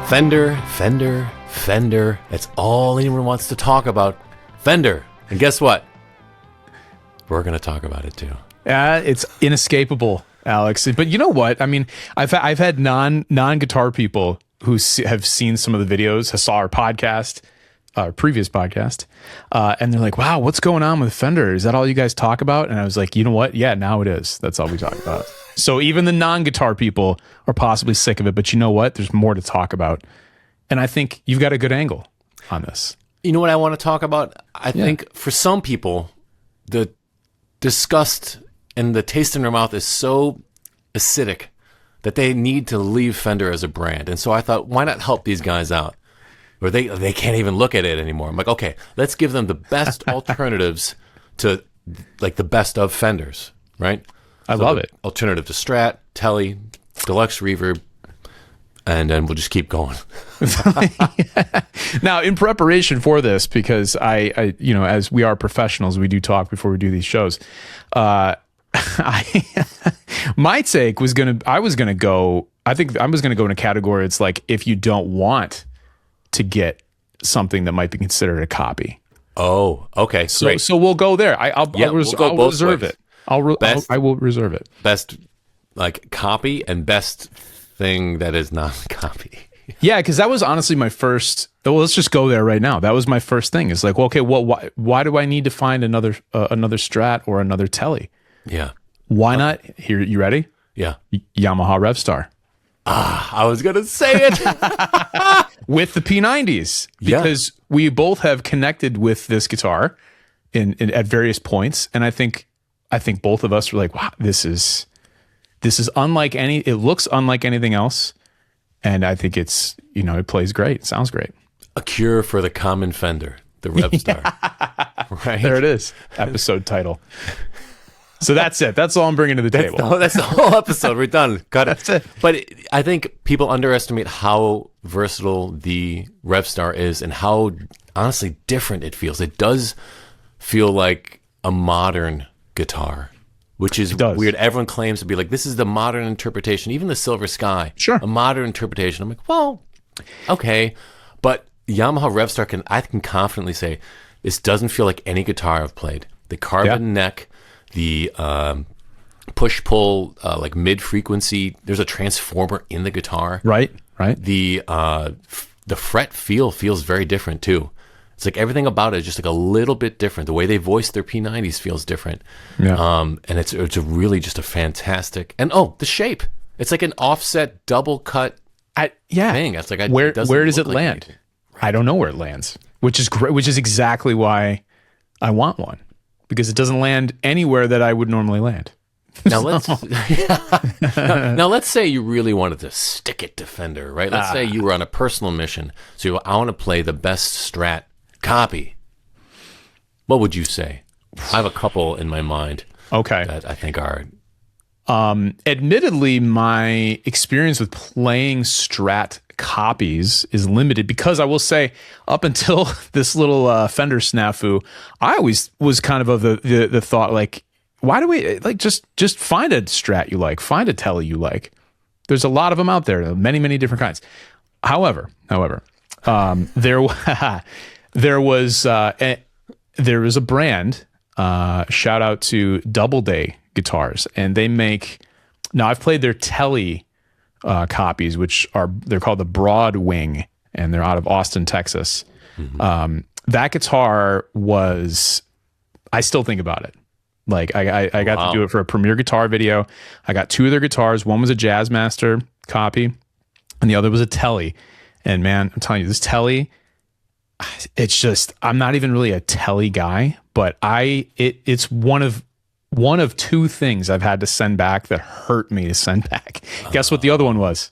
Fender. That's all anyone wants to talk about. Fender. And guess what? We're going to talk about it too. It's inescapable, Alex. But you know what? I mean, I've had non-guitar people who have seen some of the videos, saw our podcast, our previous podcast, and they're like, wow, what's going on with Fender? Is that all you guys talk about? And I was like, you know what? Yeah, now it is. That's all we talk about. So even the non-guitar people are possibly sick of it, but you know what? There's more to talk about. And I think you've got a good angle on this. You know what I want to talk about? I think for some people, the disgust and the taste in their mouth is so acidic that they need to leave Fender as a brand. And so I thought, why not help these guys out? Or they can't even look at it anymore. I'm like, okay, let's give them the best alternatives to like the best of Fenders, right? I love it. Alternative to Strat, Tele, Deluxe Reverb, and then we'll just keep going. Now, in preparation for this, because I you know, as we are professionals, we do talk before we do these shows. My take was I was gonna go in a category. It's like, if you don't want to get something that might be considered a copy. Oh, okay. So we'll go there. I'll reserve it. I will reserve it. Best like copy and best thing that is not a copy. Yeah, because that was honestly my first. Well, let's just go there right now. That was my first thing. It's like, well, okay, why do I need to find another Strat or another Tele? Yeah. Why not? Here, you ready? Yeah. Yamaha Revstar. I was gonna say it. With the P90s, because we both have connected with this guitar in at various points, and I think both of us were like, wow, this is unlike any. It looks unlike anything else, and I think it's, you know, it plays great. It sounds great. A cure for the common Fender, the Revstar. Right there, it is. Episode title. So that's it. That's all I'm bringing to the table. That's the whole episode. We're done. Got it. That's it. But I think people underestimate how versatile the Revstar is and how honestly different it feels. It does feel like a modern guitar, which is weird. Everyone claims to be like, this is the modern interpretation. Even the Silver Sky, sure, a modern interpretation. I'm like, well, okay. But Yamaha Revstar I can confidently say this doesn't feel like any guitar I've played. The carbon neck, the push-pull, like mid-frequency. There's a transformer in the guitar. Right. The fret feels very different too. It's like everything about it is just like a little bit different. The way they voice their P90s feels different. Yeah. And it's really just a fantastic. And the shape. It's like an offset double cut thing. It's like where does it land? Anything. I don't know where it lands, which is great. Which is exactly why I want one. Because it doesn't land anywhere that I would normally land. Now let's say you really wanted to stick it to Fender, right? Let's say you were on a personal mission. So I want to play the best Strat copy. What would you say? I have a couple in my mind. Okay. That I think are. Admittedly, my experience with playing Strat copies is limited, because I will say, up until this little Fender snafu, I always was kind of the thought, like, why do we like just find a Strat you like, find a Tele you like. There's a lot of them out there, many different kinds. However, there was a brand. Shout out to Doubleday Guitars, and they make. Now I've played their Tele copies, they're called the Broadwing, and they're out of Austin, Texas. Mm-hmm. That guitar I still think about it. Like I got to do it for a premiere guitar video. I got two of their guitars. One was a Jazzmaster copy, and the other was a Tele. And man, I'm telling you, this Tele, it's just, I'm not even really a Tele guy, but it's one of two things I've had to send back that hurt me to send back. Guess what the other one was?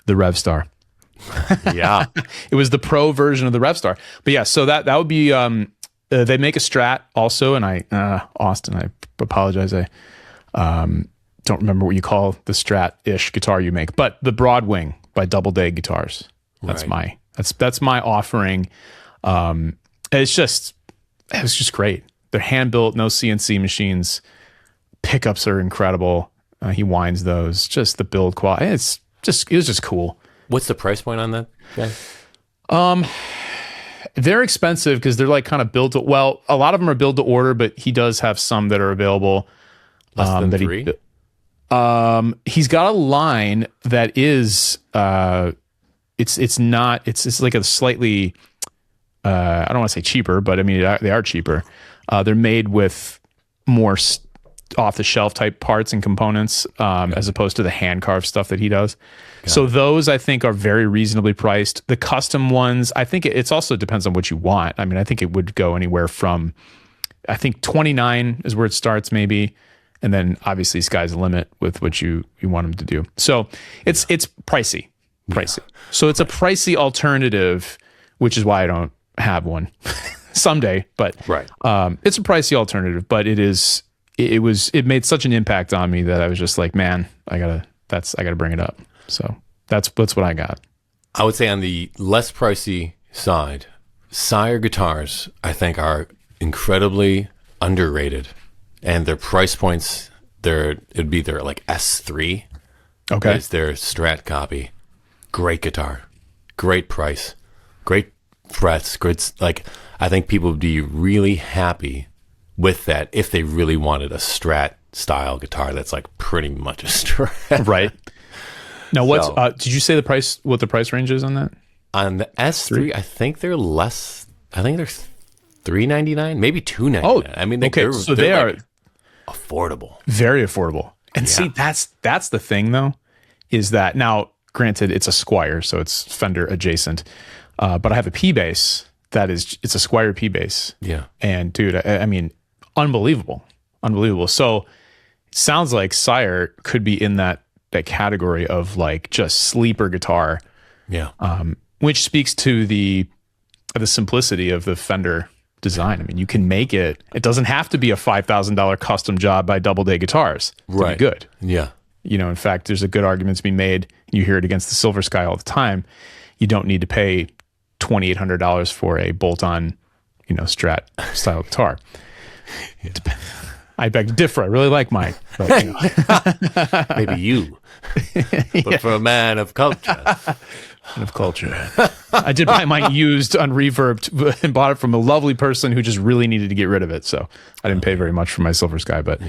The Revstar. Yeah. It was the pro version of the Revstar. But yeah, so that would be, they make a Strat also, and Austin, I apologize. I don't remember what you call the Strat-ish guitar you make, but the Broadwing by Doubleday Guitars. That's my offering. It was just great. They're hand built, no CNC machines. Pickups are incredible. He winds those. Just the build quality. It was just cool. What's the price point on that guy? They're expensive because they're like kind of built to, well, a lot of them are built to order, but he does have some that are available. Less than three? He's got a line that is it's like a slightly I don't want to say cheaper, but I mean they are cheaper. They're made with more off the shelf type parts and components as opposed to the hand carved stuff that he does. So those I think are very reasonably priced. The custom ones, I think it's also depends on what you want. I mean, I think it would go anywhere from, I think 29 is where it starts maybe. And then obviously sky's the limit with what you want them to do. So it's pricey. So it's a pricey alternative, which is why I don't have one someday, but it's a pricey alternative, but it made such an impact on me that I was just like, man, I gotta bring it up. So that's what I got. I would say on the less pricey side, Sire guitars, I think, are incredibly underrated. And their price points, it'd be their like S3. Okay. Is their Strat copy. Great guitar. Great price. Great frets. Good, like, I think people would be really happy with that if they really wanted a Strat style guitar that's like pretty much a Strat. Right. Now, did you say what the price range is on that? On the S3, I think they're less. I think they're $399, maybe $299. Oh, I mean, okay, so they are affordable, very affordable. And see, that's the thing though, is that now, granted, it's a Squier, so it's Fender adjacent, but I have a P bass it's a Squier P bass. Yeah, and dude, I mean, unbelievable. So it sounds like Sire could be in that category of like just sleeper guitar. Yeah. Which speaks to the simplicity of the Fender design. I mean, you can make it doesn't have to be a $5,000 custom job by Doubleday Guitars to be good. Yeah. You know, in fact, there's a good argument to be made. You hear it against the Silver Sky all the time. You don't need to pay $2,800 for a bolt-on, Strat style guitar. Yeah. I beg to differ. I really like mine. But, maybe you. But for a man of culture. I did buy mine used, unreverbed, and bought it from a lovely person who just really needed to get rid of it. So I didn't pay very much for my Silver Sky. But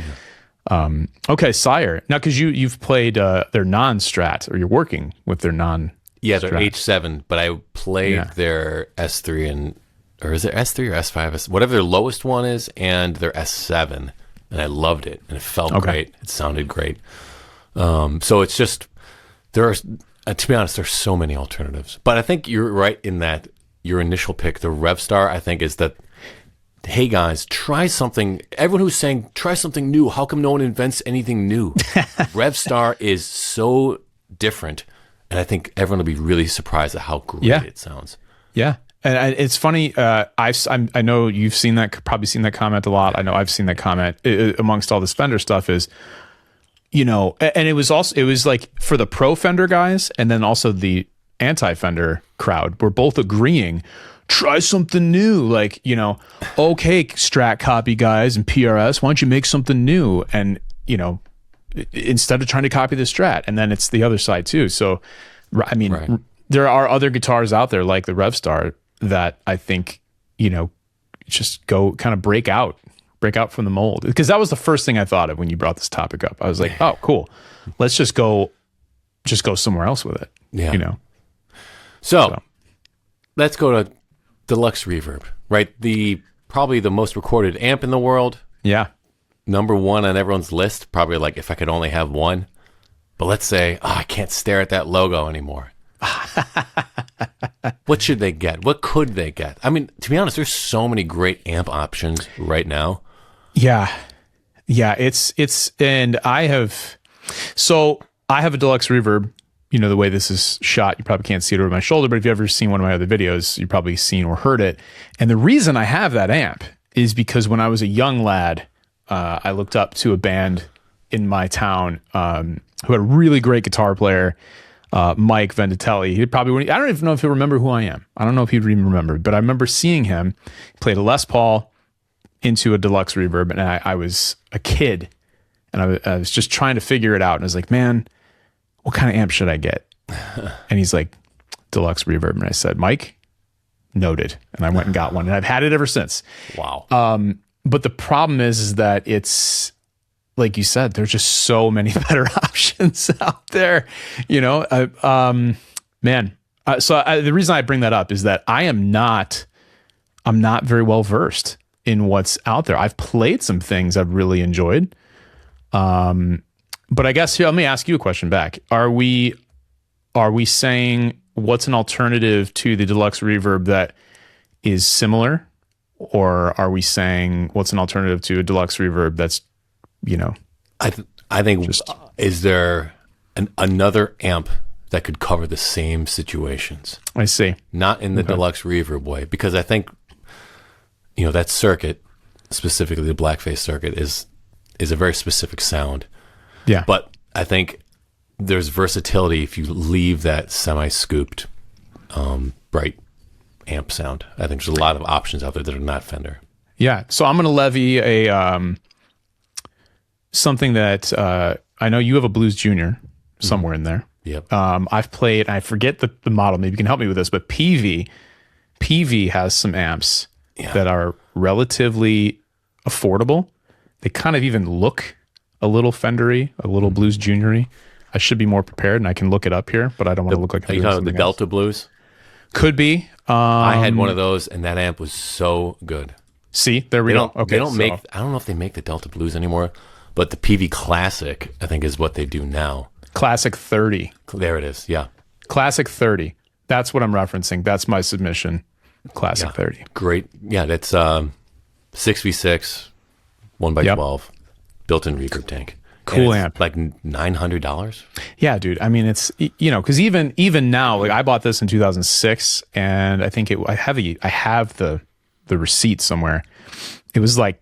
okay, Sire. Now, because you've played their non-Strat, or you're working with their non. Yeah, their H7, but I played their S3 or is it S3 or S5? Whatever their lowest one is, and their S7. And I loved it, and it felt great. It sounded great. So it's just, there are, to be honest, there's so many alternatives. But I think you're right in that your initial pick, the Revstar, I think is that, hey guys, try something. Everyone who's saying, try something new. How come no one invents anything new? Revstar is so different. And I think everyone will be really surprised at how great it sounds. Yeah. And it's funny. I know you've seen that, probably seen that comment a lot. I know I've seen that comment amongst all this Fender stuff is, and it was like for the pro Fender guys, and then also the anti Fender crowd were both agreeing, try something new. Like, okay, Strat copy guys and PRS, why don't you make something new? And, instead of trying to copy the Strat, and then it's the other side too. So, I mean, there are other guitars out there like the Revstar that I think, just go kind of break out from the mold. Because that was the first thing I thought of when you brought this topic up. I was like, oh, cool. Let's just go somewhere else with it. Yeah. So let's go to Deluxe Reverb, right? Probably the most recorded amp in the world. Yeah. Number one on everyone's list, probably like if I could only have one. But let's say, I can't stare at that logo anymore. What should they get? What could they get? I mean, to be honest, there's so many great amp options right now. Yeah. And I have a Deluxe Reverb. The way this is shot, you probably can't see it over my shoulder, but if you've ever seen one of my other videos, you've probably seen or heard it. And the reason I have that amp is because when I was a young lad, I looked up to a band in my town who had a really great guitar player, Mike Venditelli. I don't even know if he'll remember who I am. I don't know if he'd even remember, but I remember seeing him play a Les Paul into a Deluxe Reverb, and I was a kid, and I was just trying to figure it out. And I was like, man, what kind of amp should I get? And he's like, deluxe reverb. And I said, Mike, noted. And I went and got one, and I've had it ever since. Wow. But the problem is that it's, like you said, there's just so many better options out there, you know. Man. The reason I bring that up is that I'm not very well versed in what's out there. I've played some things I've really enjoyed. But I guess here, let me ask you a question back. Are we saying what's an alternative to the deluxe reverb that is similar? Or are we saying what's an alternative to a deluxe reverb that's, you know? I think, is there another amp that could cover the same situations? I see. Not in the deluxe reverb way, because I think, you know, that circuit, specifically the blackface circuit, is a very specific sound. Yeah. But I think there's versatility if you leave that semi-scooped, bright amp sound. I think there's a lot of options out there that are not Fender. Yeah. So I'm going to levy a something that I know you have a Blues Junior somewhere in there. Yep. I've played, I forget the model, maybe you can help me with this, but PV has some amps that are relatively affordable. They kind of even look a little Fender-y, a little Blues Junior-y. I should be more prepared, and I can look it up here, but I don't want to look like I'm Are you doing talking about the something Delta else. Blues? Could be. I had one of those, and that amp was so good. See, there we go. Okay, They don't make. I don't know if they make the Delta Blues anymore, but the PV Classic, I think, is what they do now. Classic 30. There it is. Yeah. Classic 30. That's what I'm referencing. That's my submission. Classic 30. Great. Yeah, that's 6v6, 1x12, built-in reverb tank. Cool And amp. it's like $900. Yeah, dude. I mean, it's, you know, because even now, like I bought this in 2006, and I think I have the receipt somewhere. It was like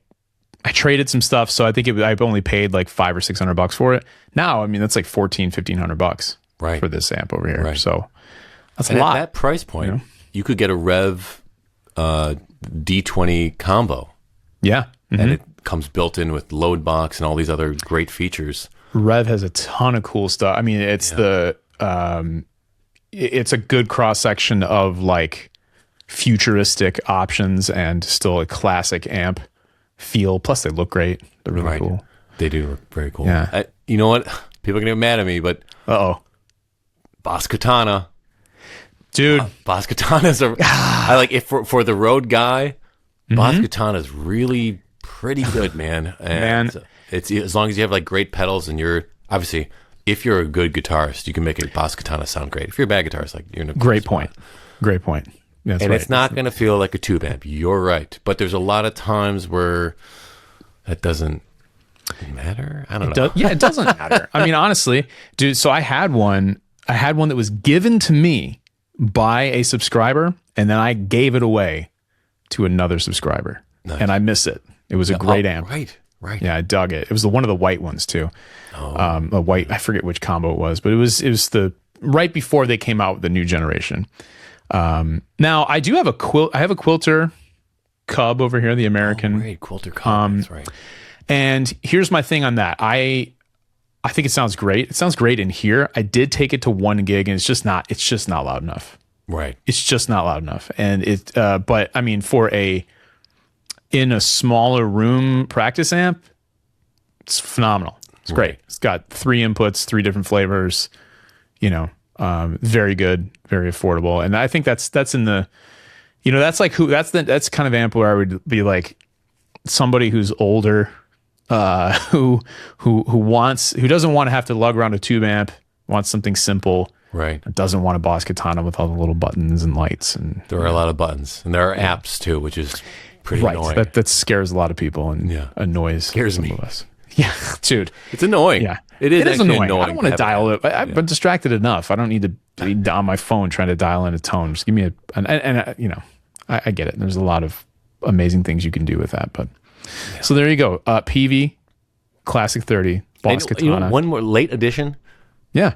I traded some stuff, so I think I only paid like $500 or $600 for it. Now, I mean, that's like $1,400-1,500 Right. for this amp over here. Right. So that's And a lot. at that price point, you could get a Rev D20 combo, Yeah. and it comes built in with load box and all these other great features. Rev has a ton of cool stuff. I mean, it's it's a good cross section of like futuristic options and still a classic amp feel. Plus, they look great. They're really cool. They do look very cool. Yeah. You know what? People are gonna get mad at me, but Boss Katana, dude. Boss Katana's I like if for the road guy. Boss Katana's really pretty good, man. And it's as long as you have like great pedals, and you're obviously, if you're a good guitarist, you can make a Boss Katana sound great. If you're a bad guitarist, like you're in a Great point. Great point. That's and right. it's not going to feel like a tube amp. You're right, but there's a lot of times where that doesn't matter. I don't know. Yeah, it doesn't matter. I mean, honestly, dude. So I had one that was given to me by a subscriber, and then I gave it away to another subscriber, and I miss it. It was a great amp. Right. Yeah, I dug it. It was one of the white ones too. A white. I forget which combo it was, but it was the right before they came out with the new generation. Now I do have a I have a Quilter Cub over here, the American. Great Quilter Cub. That's right. And here's my thing on that. I think it sounds great. It sounds great in here. I did take it to 1 gig, and it's just not loud enough. Right. It's just not loud enough. And but I mean, in a smaller room practice amp, it's phenomenal. It's great. It's got 3 inputs, 3 different flavors, you know, very good, very affordable. And I think that's in the, you know, that's kind of amp where I would be like somebody who's older, who doesn't want to have to lug around a tube amp, wants something simple. Right. Doesn't want a Boss Katana with all the little buttons and lights. And there are a lot of buttons, and there are apps too, which is pretty annoying. That scares a lot of people and annoys scares me. Of us. Yeah, dude. It's annoying. Yeah. It is annoying. annoying. I don't want to dial it. I've been distracted enough. I don't need to be on my phone trying to dial in a tone. Just give me you know, I get it. There's a lot of amazing things you can do with that. But so there you go. PV, Classic 30, Boss Katana. You know, one more late addition. Yeah.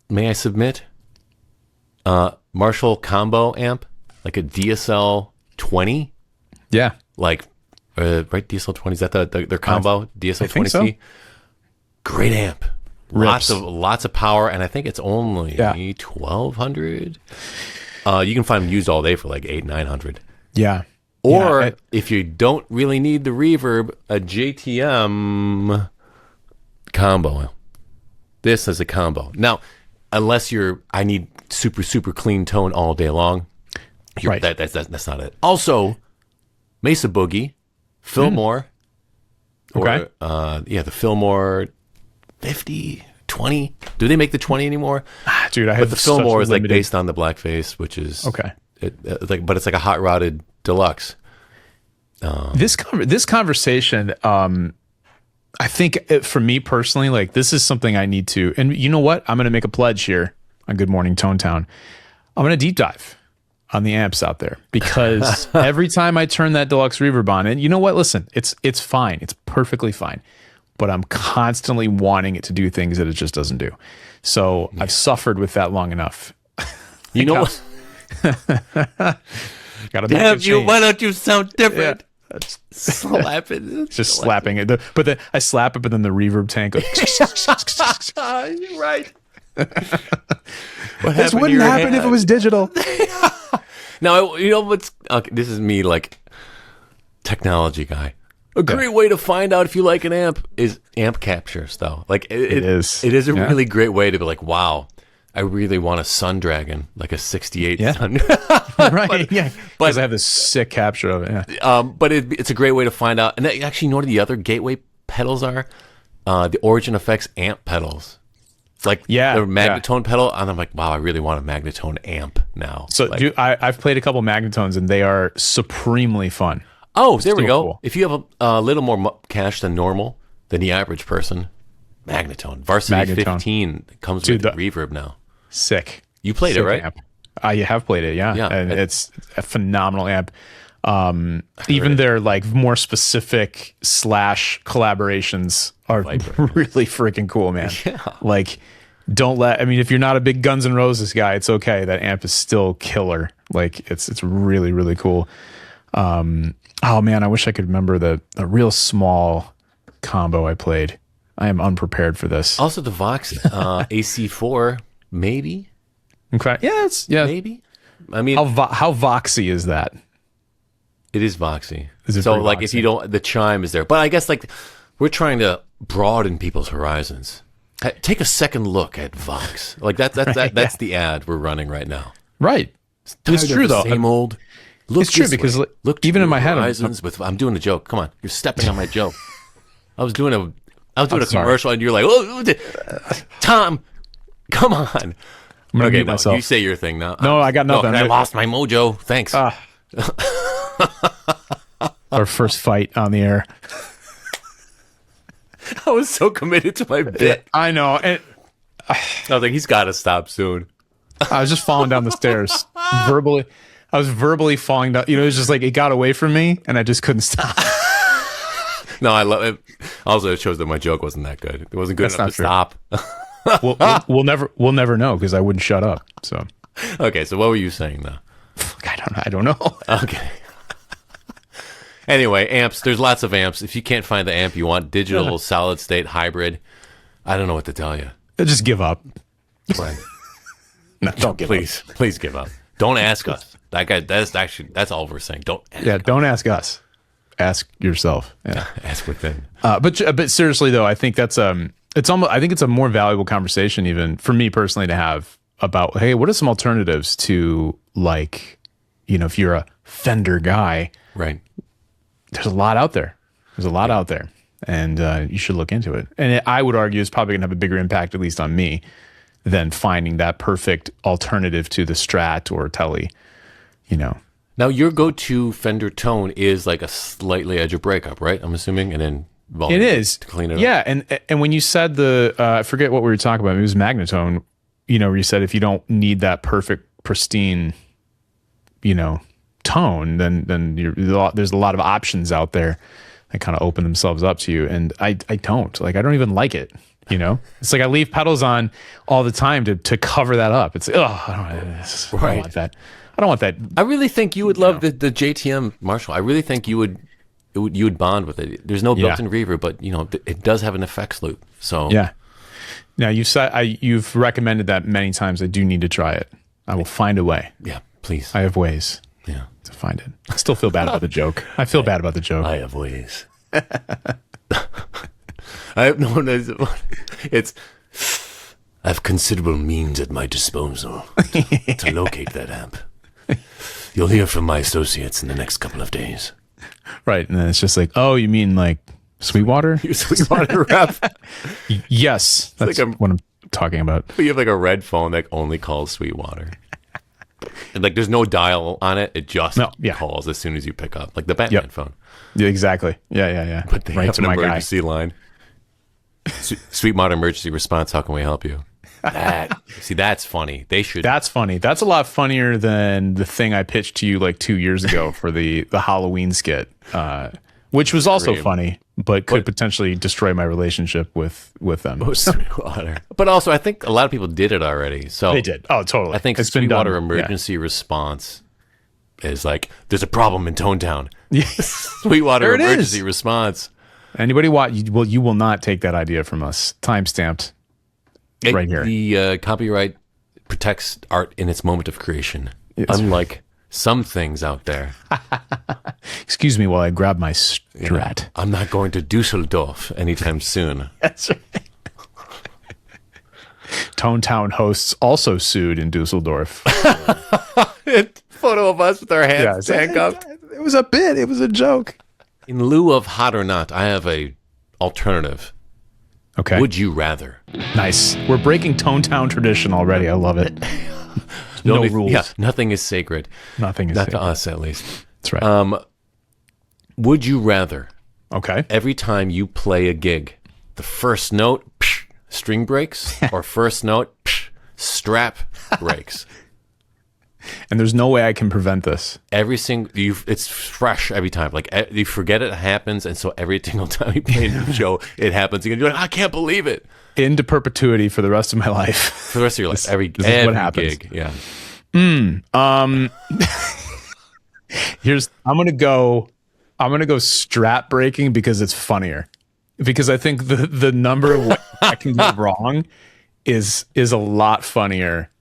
May I submit? Marshall combo amp, like a DSL 20. Yeah. Like, right? DSL 20, is that their combo? DSL 20C? think so. Great amp. lots rips. of power, and I think it's only 1,200. You can find them used all day for like 800-900. Yeah. Or if you don't really need the reverb, a JTM combo. This is a combo. Now, unless I need super clean tone all day long. Right. That's not it. Also, Mesa Boogie, Fillmore. Okay. Or, the Fillmore 50, 20. Do they make the 20 anymore? Dude, But the Fillmore is like based on the Blackface, which is okay. But it's like a hot rodded deluxe. This conversation, I think for me personally, like this is something I need to, and you know what? I'm going to make a pledge here on Good Morning Tone Town. I'm going to deep dive on the amps out there because every time I turn that deluxe reverb on, and you know what? Listen, it's fine. It's perfectly fine. But I'm constantly wanting it to do things that it just doesn't do. So I've suffered with that long enough. You know what? Damn you! Why don't you sound different? Yeah. Slap it. Just slapping it. But then I slap it, but then the reverb tank goes. You're right. This wouldn't happen if it was digital. Now, you know what's... Okay, this is me, like, technology guy. A great way to find out if you like an amp is amp captures, though. Like, it is. It is a really great way to be like, wow, I really want a Sun Dragon, like a 68 Sun. Right, because I have this sick capture of it, yeah. But it's a great way to find out. And actually, you know what the other gateway pedals are? The Origin Effects amp pedals. It's like the Magnetone pedal, and I'm like, wow, I really want a Magnetone amp now. So like, I've played a couple Magnetones, and they are supremely fun. Oh, there we go. Cool. If you have a little more cash than normal, than the average person, Magnetone. Varsity 15 comes with reverb now. Sick. You played it, right? Amp. I have played it, yeah. And it's a phenomenal amp. Even their like more specific / collaborations are really freaking cool, man. Yeah. Like, if you're not a big Guns N' Roses guy, it's okay. That amp is still killer. Like, it's really, really cool. Oh man, I wish I could remember the real small combo I played. I am unprepared for this. Also, the Vox AC4, maybe. Okay, maybe. I mean, how voxy is that? It is voxy. So like, voxy? if you don't, the chime is there. But I guess like we're trying to broaden people's horizons. Take a second look at Vox. Like that's the ad we're running right now. Right. It's true though. Same old. It's true because look, even in my head, I'm doing a joke. Come on, you're stepping on my joke. I was doing a commercial, and you're like, "Oh, Tom, come on." I'm gonna mute myself. You say your thing now. No, I got nothing. I lost my mojo. Thanks. Our first fight on the air. I was so committed to my bit. I know. And I was like, he's got to stop soon. I was just falling down the stairs verbally. I was verbally falling down. It was just like it got away from me, and I just couldn't stop. No, I love it. Also, it shows that my joke wasn't that good. It wasn't good enough to stop. We'll never know because I wouldn't shut up. So okay, so what were you saying though? I don't know. Okay. Anyway, amps. There's lots of amps. If you can't find the amp you want, digital, solid state, hybrid, I don't know what to tell you. Just give up. Right. No, don't give up. Please give up. Don't ask us. That's all we're saying. Don't ask us. Ask yourself. Yeah. Ask within. But seriously though, I think that's it's almost, I think it's a more valuable conversation even for me personally to have about, hey, what are some alternatives to, like, if you're a Fender guy, right? There's a lot out there. And you should look into it. And I would argue it's probably going to have a bigger impact, at least on me, than finding that perfect alternative to the Strat or Tele, Now, your go-to Fender tone is like a slightly edge of breakup, right? I'm assuming, and then volume it is to clean it up. Yeah, and when you said I forget what we were talking about. It was Magnetone, where you said if you don't need that perfect, pristine, tone, then there's a lot of options out there that kind of open themselves up to you. And I don't even like it. It's like I leave pedals on all the time to cover that up. It's I don't want that. I don't want that. I really think you would love the JTM Marshall. I really think you would bond with it. There's no built-in reverb, but it does have an effects loop. So yeah, Now you've recommended that many times. I do need to try it. I will find a way. Yeah, please. I have ways to find it. I still feel bad about the joke. I feel bad about the joke. I have ways. I have no. It's. I have considerable means at my disposal to locate that amp. You'll hear from my associates in the next couple of days. Right, and then it's just like, oh, you mean like Sweetwater? Your Sweetwater rep. Yes, that's what I'm talking about. You have like a red phone that only calls Sweetwater. And like there's no dial on it. It just calls as soon as you pick up. Like the Batman phone. Yeah, exactly. Yeah. But they have an emergency line. Sweetwater emergency response. How can we help you? That's funny. They should. That's funny. That's a lot funnier than the thing I pitched to you like 2 years ago for the Halloween skit, which was also funny, but could potentially destroy my relationship with them. Sweetwater. But also, I think a lot of people did it already. So they did. Oh, totally. I think Sweetwater emergency response is like, there's a problem in Tonetown. Sweetwater emergency response. Anybody watch? You will not take that idea from us. Timestamped. Right here. The copyright protects art in its moment of creation, unlike some things out there. Excuse me while I grab my Strat. I'm not going to Dusseldorf anytime soon. That's right. Tonetown hosts also sued in Dusseldorf. Photo of us with our hands handcuffed. It was a bit. It was a joke. In lieu of hot or not, I have a alternative. Okay. Would you rather? Nice. We're breaking Tonetown tradition already. I love it. No rules. Yeah, nothing is sacred. Nothing is not sacred. to us, at least. That's right. Would you rather? Okay. Every time you play a gig, the first note string breaks, or first note strap breaks. And there's no way I can prevent this. It's fresh every time. Like you forget it happens, and so every single time you play a new show, it happens again. You're like, I can't believe it. Into perpetuity for the rest of my life. For the rest of your life, every what happens. Gig, yeah. I'm gonna go Strat breaking because it's funnier. Because I think the number of ways that can go wrong is a lot funnier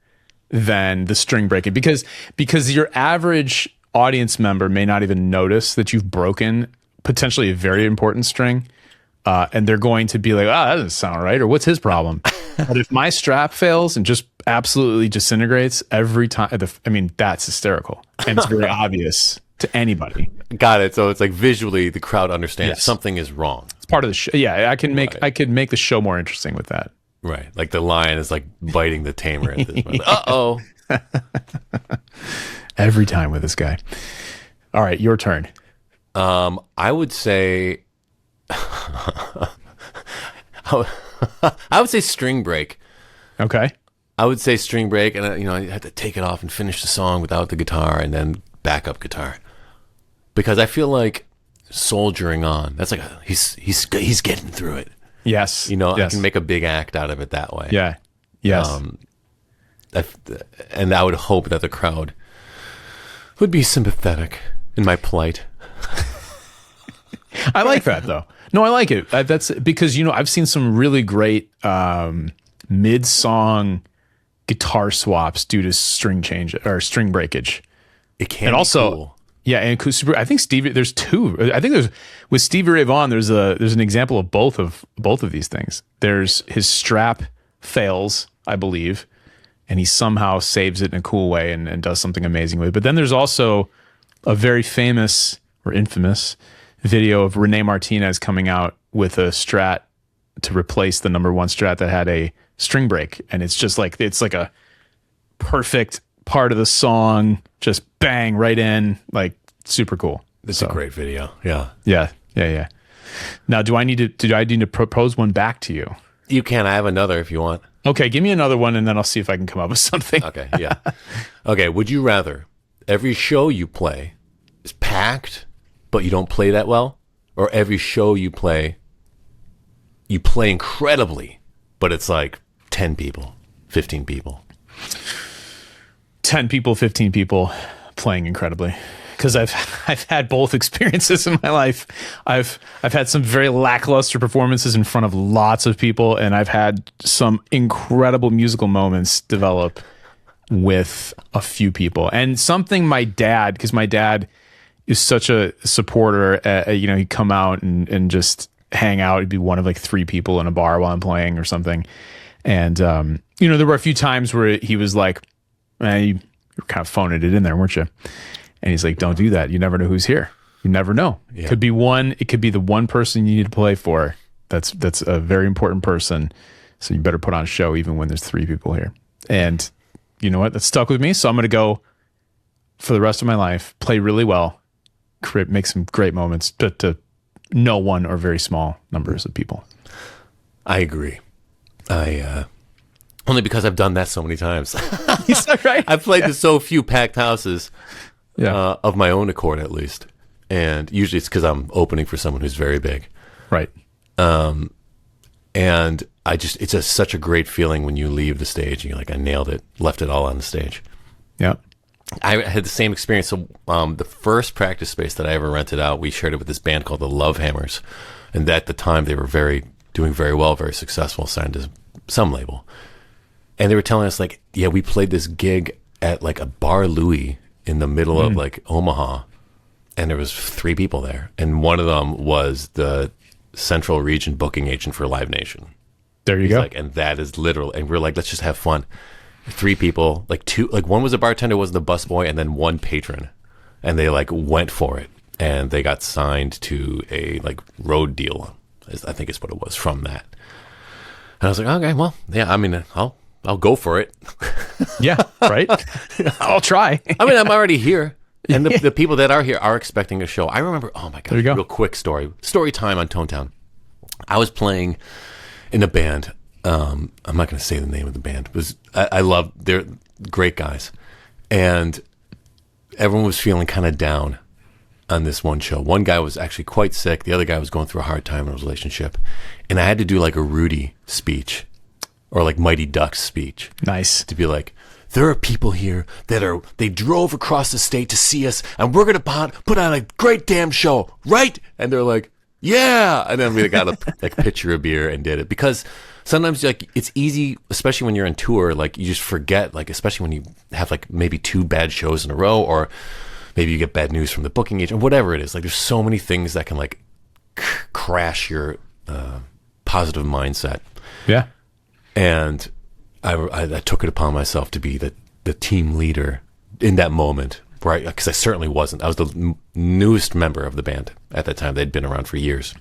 than the string breaking, because your average audience member may not even notice that you've broken potentially a very important string, and they're going to be like, that doesn't sound right, or what's his problem? But if my strap fails and just absolutely disintegrates every time, that's hysterical, and it's very obvious to anybody. Got it. So it's like visually the crowd understands something is wrong. It's part of the show. Yeah, I could make the show more interesting with that. Right. Like the lion is like biting the tamer at this point. Uh-oh. Every time with this guy. All right, your turn. I would say I would say string break. Okay. I would say string break, and I had to take it off and finish the song without the guitar and then backup guitar. Because I feel like soldiering on. That's like he's getting through it. Yes. I can make a big act out of it that way. Yeah. Yes. And I would hope that the crowd would be sympathetic in my plight. I like that, though. No, I like it. That's because, I've seen some really great mid-song guitar swaps due to string change or string breakage. It can be cool. Yeah, and I think there's two. I think there's with Stevie Ray Vaughan. There's an example of both of these things. There's his strap fails, I believe, and he somehow saves it in a cool way and does something amazing with it. But then there's also a very famous or infamous video of Rene Martinez coming out with a Strat to replace the number one Strat that had a string break, and it's just like it's like a perfect part of the song, just bang right in, like super cool. It's a great video. Yeah. Now, do I need to propose one back to you? You can. I have another if you want. Okay, give me another one, and then I'll see if I can come up with something. Okay, yeah. Okay, would you rather every show you play is packed, but you don't play that well, or every show you play incredibly, but it's like 10 people, 15 people? 10 people, 15 people playing incredibly. because I've had both experiences in my life. I've had some very lackluster performances in front of lots of people, and I've had some incredible musical moments develop with a few people. And something my dad, because my dad is such a supporter, he'd come out and just hang out. He'd be one of like 3 people in a bar while I'm playing or something. And, there were a few times where he was like, you were kind of phoning it in there, weren't you? And he's like, don't do that. You never know who's here. You never know. Yeah. It could be the one person you need to play for. That's a very important person. So you better put on a show even when there's 3 people here. And you know what? That stuck with me. So I'm going to go for the rest of my life, play really well, make some great moments, but to no one or very small numbers of people. I agree. Only because I've done that so many times. Is that right? I've played to so few packed houses, of my own accord at least, and usually it's because I'm opening for someone who's very big, right? And it's just such a great feeling when you leave the stage and you're like, I nailed it, left it all on the stage. Yeah, I had the same experience. So the first practice space that I ever rented out, we shared it with this band called the Love Hammers, and at the time they were doing very well, very successful, signed to some label. And they were telling us like, yeah, we played this gig at like a Bar Louie in the middle of like Omaha, and there was 3 people there, and one of them was the Central Region booking agent for Live Nation. There you go. Like, and that is literal. And we're like, let's just have fun. 3 people, like 2, like one was a bartender, was the busboy, and then 1 patron, and they like went for it, and they got signed to a like road deal, I think is what it was from that. And I was like, okay, well, yeah, I mean, I'll go for it. Yeah, right? I'll try. I mean, I'm already here. And the people that are here are expecting a show. I remember, oh my God, there you go. Real quick story time on Tone Town. I was playing in a band. I'm not going to say the name of the band. I love, they're great guys. And everyone was feeling kind of down on this one show. One guy was actually quite sick. The other guy was going through a hard time in a relationship. And I had to do like a Rudy speech, or like Mighty Ducks speech. Nice. To be like, there are people here they drove across the state to see us, and we're going to put on a great damn show, right? And they're like, yeah. And then we got a like pitcher of beer and did it. Because sometimes like it's easy, especially when you're on tour, like you just forget, like especially when you have like maybe 2 bad shows in a row, or maybe you get bad news from the booking agent, whatever it is. Like there's so many things that can like crash your positive mindset. Yeah. And I took it upon myself to be the team leader in that moment, right? Because I certainly wasn't. I was the newest member of the band at that time. They'd been around for years.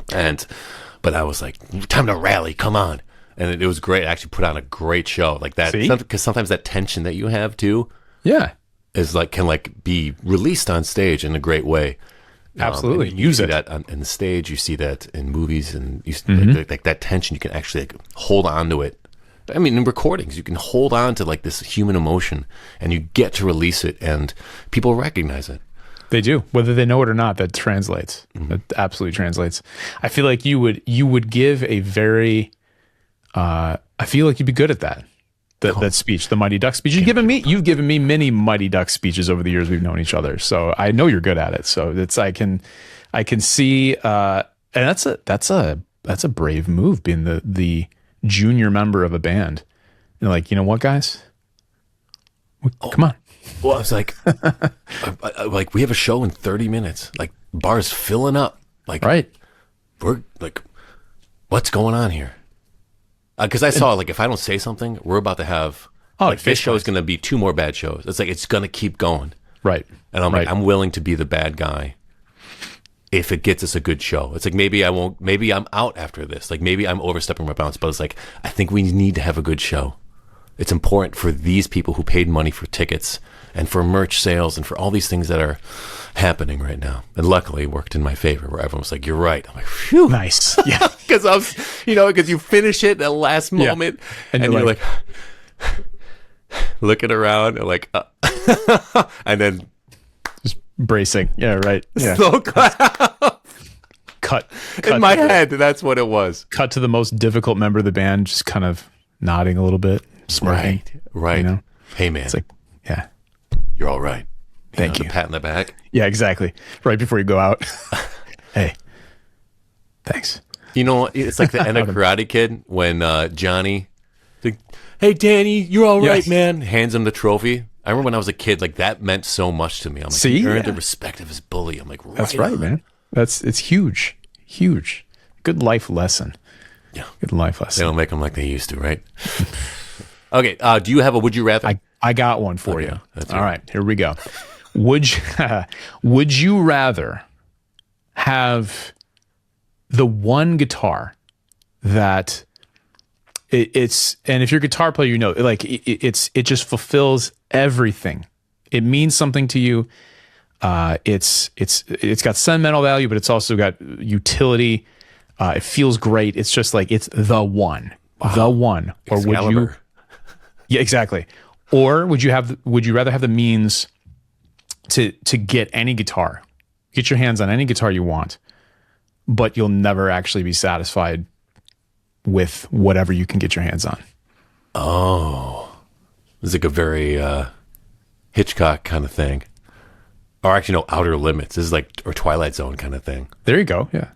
But I was like, time to rally, come on. And it was great. I actually put on a great show like that. Because sometimes that tension that you have too, is like can like be released on stage in a great way. Absolutely, you see that in the stage. You see that in movies, and you like that tension. You can actually like hold on to it. I mean, in recordings, you can hold on to like this human emotion, and you get to release it, and people recognize it. They do, whether they know it or not. That translates. That absolutely translates. I feel like you would give a very. I feel like you'd be good at that. That speech, the Mighty Duck speech. You've given me many Mighty Duck speeches over the years we've known each other. So I know you're good at it. So I can see, and that's a brave move, being the junior member of a band. And like, you know what, guys? Come on. Well, I was like, like we have a show in 30 minutes. Like bar's filling up. Like, right. We're like, what's going on here? Because I saw, like, if I don't say something, we're about to have, this show is going to be 2 more bad shows. It's like, it's going to keep going. Right. And I'm like, I'm willing to be the bad guy if it gets us a good show. It's like, maybe I'm out after this. Like, maybe I'm overstepping my bounds, but it's like, I think we need to have a good show. It's important for these people who paid money for tickets and for merch sales and for all these things that are happening right now. And luckily it worked in my favor, where everyone was like, you're right. I'm like, phew. Nice. Yeah. Because you finish it at the last moment, and you're like looking around and like, and then just bracing. Yeah, right. Yeah. So cut in my head. That's what it was. Cut to the most difficult member of the band, just kind of nodding a little bit, smirking. Right. You know? Hey man, it's like, yeah, you're all right. Thank you. The pat in the back. Yeah, exactly. Right before you go out. Hey, thanks. You know, it's like the end of Karate Kid when Johnny, like, hey, Danny, you're all right, man. Hands him the trophy. I remember when I was a kid, like that meant so much to me. I'm like, See? he earned the respect of his bully. I'm like, That's right, man. It's huge. Huge. Good life lesson. Yeah. Good life They lesson. don't make them like they used to, right? Okay. Do you have a would you rather? I got one for you. that's All right. right, here we go. Would you rather have the one guitar that it's, and if you're a guitar player, you know, like it just fulfills everything. It means something to you. It's got sentimental value, but it's also got utility. It feels great. It's just like it's the one. The one. Or would you? Excalibur. Yeah, exactly. Or would you rather have the means to get any guitar, get your hands on any guitar you want, but you'll never actually be satisfied with whatever you can get your hands on? Oh, it's like a very Hitchcock kind of thing. Or actually, no, Outer Limits. This is like, or Twilight Zone kind of thing. There you go. Yeah.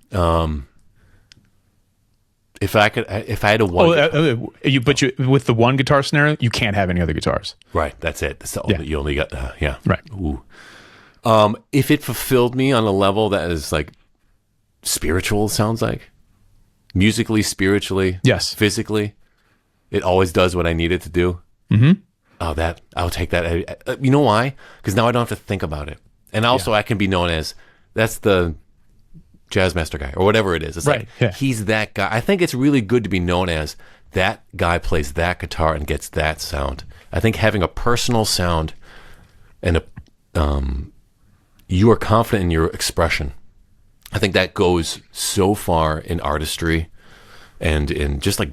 If I had a one, But with the one guitar scenario, you can't have any other guitars. right, that's it. That's the only, you only got, yeah. Right. Ooh. If it fulfilled me on a level that is like spiritual, sounds like musically, spiritually, Yes. physically, it always does what I need it to do. Mm-hmm. Oh, I'll take that. You know why? Because now I don't have to think about it, and also I can be known as that's the jazz master guy or whatever it is. It's Right, like yeah. he's that guy. I think it's really good to be known as that guy plays that guitar and gets that sound. I think having a personal sound and you are confident in your expression. I think that goes so far in artistry and in just like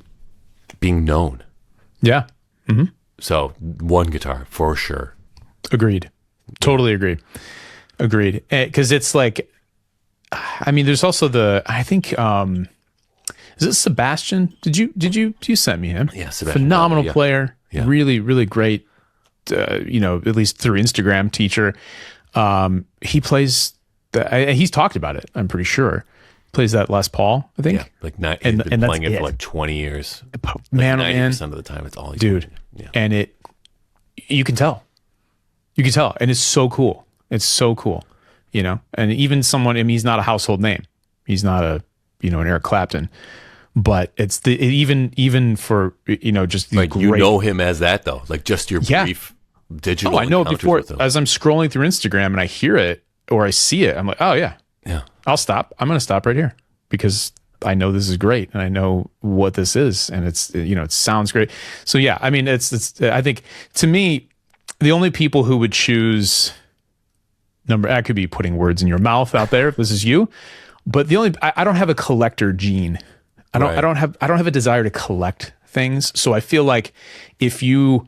being known. Yeah. Mm-hmm. So one guitar for sure. Agreed. Totally agreed. Agreed. Because it's like, I mean, there's also I think, is it Sebastian? Did you send me him? Yeah, Sebastian. Phenomenal Yeah. player. Yeah. Really, really great. At least through Instagram teacher. He plays he's talked about it. I'm pretty sure. Plays that Les Paul, I think. Yeah, like he's been playing it for like 20 years. Man, like oh man, 90% of the time, it's all he's dude. playing. Yeah. And you can tell, and it's so cool. It's so cool, And even someone, I mean, he's not a household name. He's not an Eric Clapton, but it's even for just these Like great, you know him as that though, like just your brief digital. Oh, I know it encounters before with him. as I'm scrolling through Instagram and I hear it or I see it. I'm like, oh yeah, Yeah. I'll stop. I'm going to stop right here because I know this is great and I know what this is and it's, it sounds great. So yeah, I mean, it's I think to me, the only people who would choose I could be putting words in your mouth out there if this is you, but I don't have a collector gene. I don't have a desire to collect things. So I feel like if you're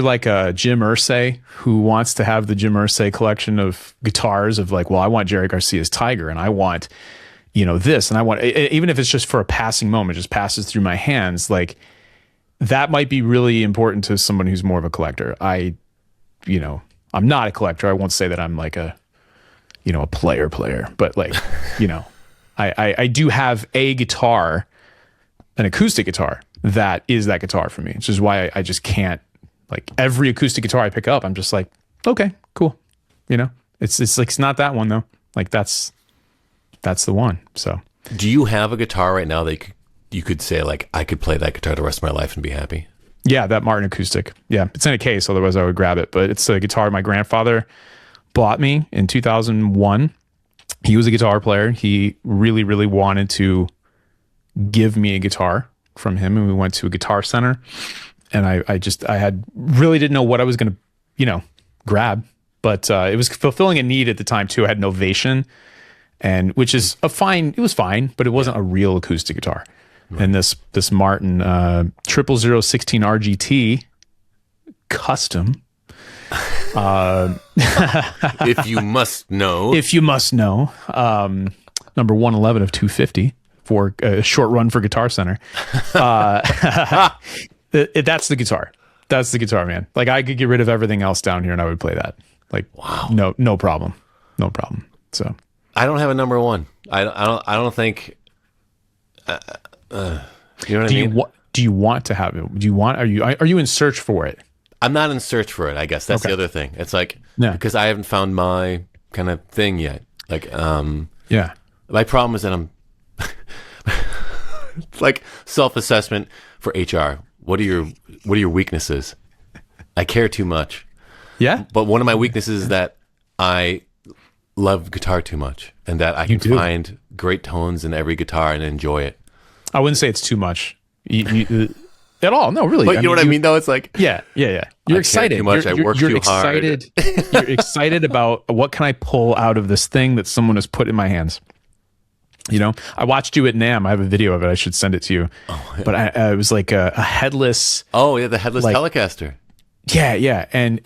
like a Jim Irsay who wants to have the Jim Irsay collection of guitars of like, well, I want Jerry Garcia's Tiger and I want, this, and I want, even if it's just for a passing moment, just passes through my hands, like that might be really important to someone who's more of a collector. I'm not a collector. I won't say that I'm like a player, but like, I do have a guitar, an acoustic guitar that is that guitar for me, which is why I just can't, like every acoustic guitar I pick up, I'm just like, okay, cool. It's like, it's not that one though. Like that's the one. So Do you have a guitar right now that you could say like, I could play that guitar the rest of my life and be happy? yeah, that Martin acoustic. Yeah. It's in a case. Otherwise I would grab it, but it's a guitar my grandfather bought me in 2001. He was a guitar player. He really, really wanted to give me a guitar from him. And we went to a guitar center and I really didn't know what I was going to, grab, but it was fulfilling a need at the time too. I had an Ovation and which is it was fine, but it wasn't a real acoustic guitar. Right. And this Martin 00016 RGT custom, If you must know. Number 111 of 250 for a short run for Guitar Center. That's the guitar. That's the guitar, man. Like I could get rid of everything else down here and I would play that. Like, wow, no problem, no problem. So I don't have a number one. I don't think. You know what I mean? Do you want to have it? Are you in search for it? I'm not in search for it. I guess that's Okay. the other thing. It's like Yeah. because I haven't found my kind of thing yet. Like, Yeah. my problem is that I'm it's like self-assessment for HR. What are your weaknesses? I care too much. Yeah. But one of my weaknesses is that I love guitar too much, and that I can find great tones in every guitar and enjoy it. I wouldn't say it's too much at all. No, really. But you know what I mean, though? It's like, yeah. You're excited. Too much. I work you're too excited. hard. You're excited about what can I pull out of this thing that someone has put in my hands. You know, I watched you at NAMM. I have a video of it. I should send it to you. Oh, yeah. But I was like a headless. Oh yeah, the headless Telecaster. Yeah, and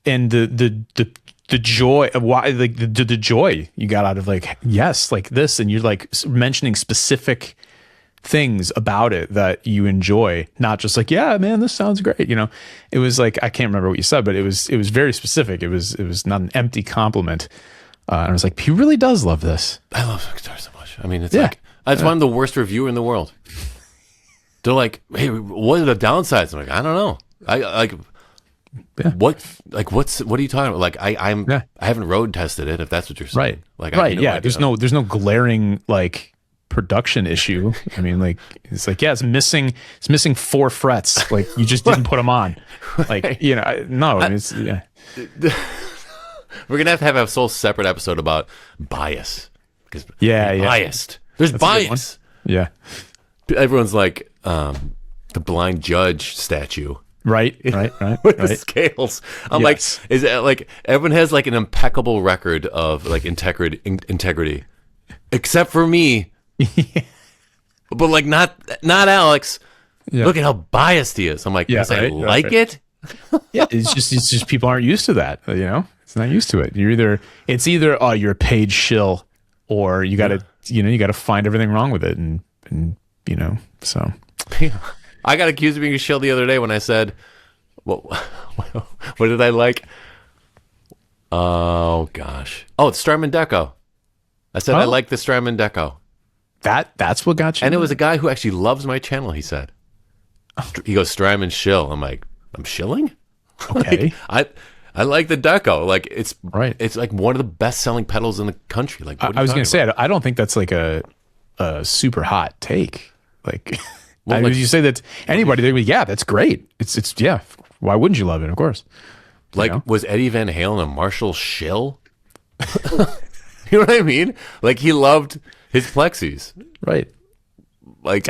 the joy of why, like the joy you got out of like, yes, like this, and you're like mentioning specific things about it that you enjoy, not just like, yeah, man, this sounds great. You know, it was like, I can't remember what you said, but it was very specific. It was not an empty compliment. And I was like, he really does love this. I love guitar so much. I mean, it's like, that's why I'm the worst reviewer in the world. They're like, hey, what are the downsides? I'm like, I don't know. What are you talking about? Like, I haven't road tested it, if that's what you're saying. Right. Like, right. Yeah. There's no glaring like production issue. I mean, like, it's like, yeah, it's missing 4 frets. Like, you just didn't put them on. Like, you know, no, it's, yeah. We're going to have a whole separate episode about bias. Because biased. There's That's bias. Yeah. Everyone's like the blind judge statue. Right. With the scales. I'm like, is it like everyone has like an impeccable record of like integrity, except for me. But like not Alex. Yeah. Look at how biased he is. I'm like, because I like it. Yeah, it's just people aren't used to that. You know, it's not used to it. It's either oh, you're a paid shill, or you got to find everything wrong with it, and you know, so. I got accused of being a shill the other day when I said, "What did I like?" Oh gosh, it's Strymon Deco. I said I like the Strymon Deco. That's what got you. And it was a guy who actually loves my channel. He said, he goes, Strymon shill. I'm like, I'm shilling. Okay. Like, I like the Deco. Like it's right. It's like one of the best selling pedals in the country. Like I was going to say, I don't think that's like a super hot take. Like, well, you say that anybody, they would, yeah, that's great. It's yeah. Why wouldn't you love it? Of course. Like, was Eddie Van Halen a Marshall shill? You know what I mean? Like, he loved his plexis. Right. Like,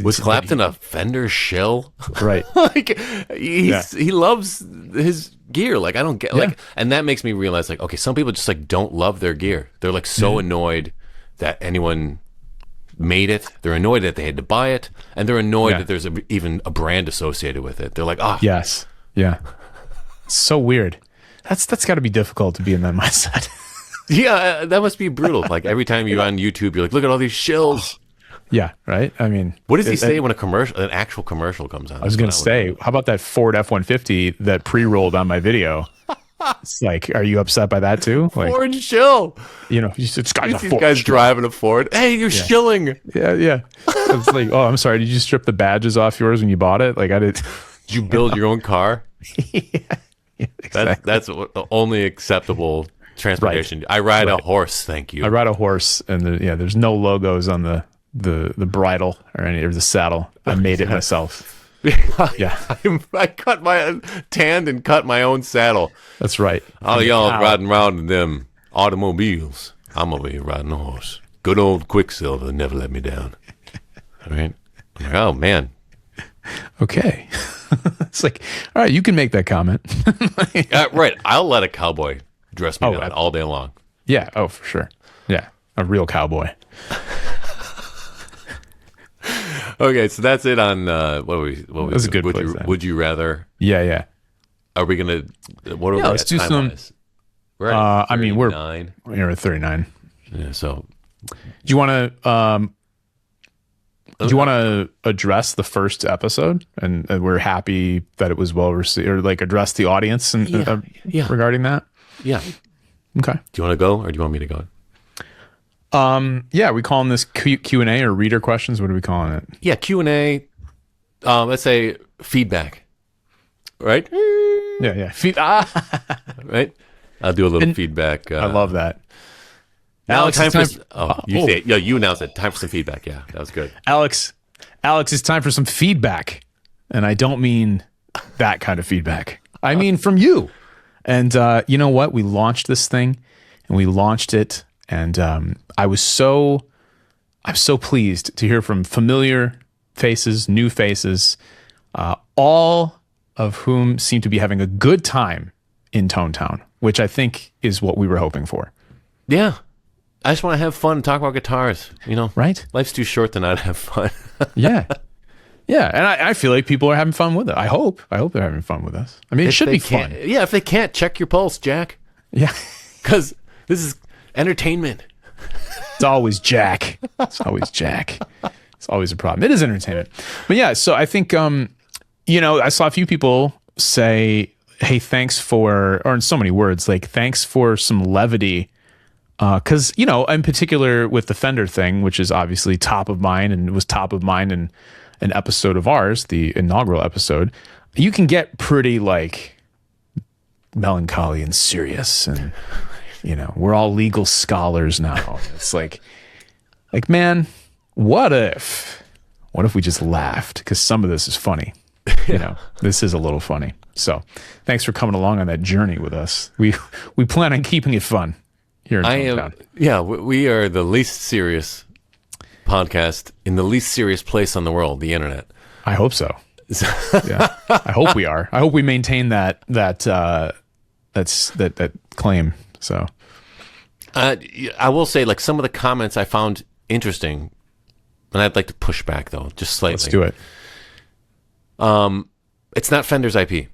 was Clapton a Fender shill? Right. Like, he loves his gear. Like, I don't get, like, and that makes me realize, like, okay, some people just, like, don't love their gear. They're, like, so annoyed that anyone made it. They're annoyed that they had to buy it. And they're annoyed that there's even a brand associated with it. They're like, oh. Yes. Yeah. It's so weird. That's got to be difficult to be in that mindset. Yeah, that must be brutal. Like, every time you're on YouTube, you're like, look at all these shills. Yeah, right. I mean, what does he say when an actual commercial comes on? I was going to say, how about that Ford F-150 that pre-rolled on my video? It's like, are you upset by that too? Like, Ford shill. You know, this guy's a these Ford. Guys driving a Ford. Hey, you're shilling. Yeah. It's like, oh, I'm sorry. Did you strip the badges off yours when you bought it? Like, I did. Did you build your own car? Yeah, exactly. That's the only acceptable transportation. Right. I ride a horse. Thank you. I ride a horse, and there's no logos on the bridle or the saddle. I made it myself. Yeah. I cut tanned and cut my own saddle. That's right. All y'all riding around in them automobiles. I'm over here riding a horse. Good old Quicksilver never let me down. All right. I'm like, oh man. Okay. It's like, all right, you can make that comment. Right. I'll let a cowboy dress me down all day long. Yeah. Oh, for sure. Yeah. A real cowboy. Okay, so that's it on That's a good would you rather? Yeah. Are we gonna? What are we let's do some. Wise? We're at 39. I mean, we're at 39. Yeah. So, do you want to address the first episode, and we're happy that it was well received, or like address the audience and regarding that? Yeah. Okay. Do you want to go or do you want me to go? Yeah, are we calling this Q&A or reader questions? What are we calling it? Yeah, Q&A. Let's say feedback. Right? Yeah. Right? I'll do a little feedback. I love that. Now Alex, time for... it's you say it. Yeah, you announced it. Time for some feedback. Yeah, that was good. Alex, it's time for some feedback. And I don't mean that kind of feedback. I mean from you. And you know what? We launched this thing and we launched it. And I'm so pleased to hear from familiar faces, new faces, all of whom seem to be having a good time in Tone Town, which I think is what we were hoping for. Yeah. I just want to have fun and talk about guitars. You know, right? Life's too short to not have fun. Yeah. And I feel like people are having fun with it. I hope they're having fun with us. I mean, it should be fun. Yeah, if they can't, check your pulse, Jack. Yeah. Because this is entertainment. It's always Jack. It's always Jack. It's always a problem. It is entertainment. But yeah, so I think, I saw a few people say, hey, thanks for, or in so many words, like, thanks for some levity. Because, in particular with the Fender thing, which is obviously top of mind and was top of mind in an episode of ours, the inaugural episode, you can get pretty like melancholy and serious. And, we're all legal scholars now. It's like, man, what if we just laughed? Because some of this is funny. This is a little funny. So thanks for coming along on that journey with us. We plan on keeping it fun here in Town. Yeah, we are the least serious podcast in the least serious place on the world, the internet. I hope so. Yeah, I hope we are. I hope we maintain that claim. So, I will say, like, some of the comments I found interesting, and I'd like to push back though, just slightly. Let's do it. It's not Fender's IP.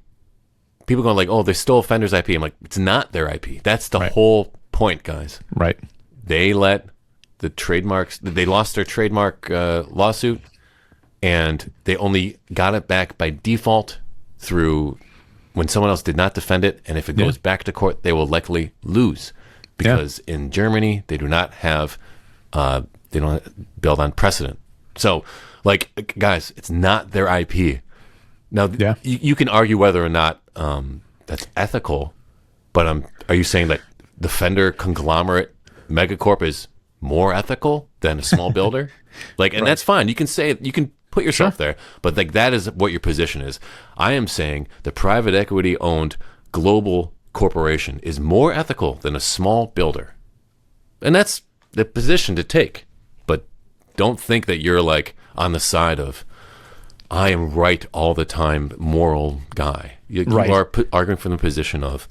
People going like, "Oh, they stole Fender's IP." I'm like, it's not their IP. That's the whole point, guys. Right. They let the trademarks. They lost their trademark lawsuit, and they only got it back by default through when someone else did not defend it. And if it goes back to court, they will likely lose because in Germany they do not have they don't build on precedent. So, like, guys, it's not their IP. Now, you can argue whether or not that's ethical, but are you saying that the Fender conglomerate megacorp is more ethical than a small builder? Like, and that's fine. You can say, you can put yourself there, but like, that is what your position is. I am saying the private equity owned global corporation is more ethical than a small builder. And that's the position to take. But don't think that you're like on the side of, I am right all the time, moral guy. You are arguing from the position of,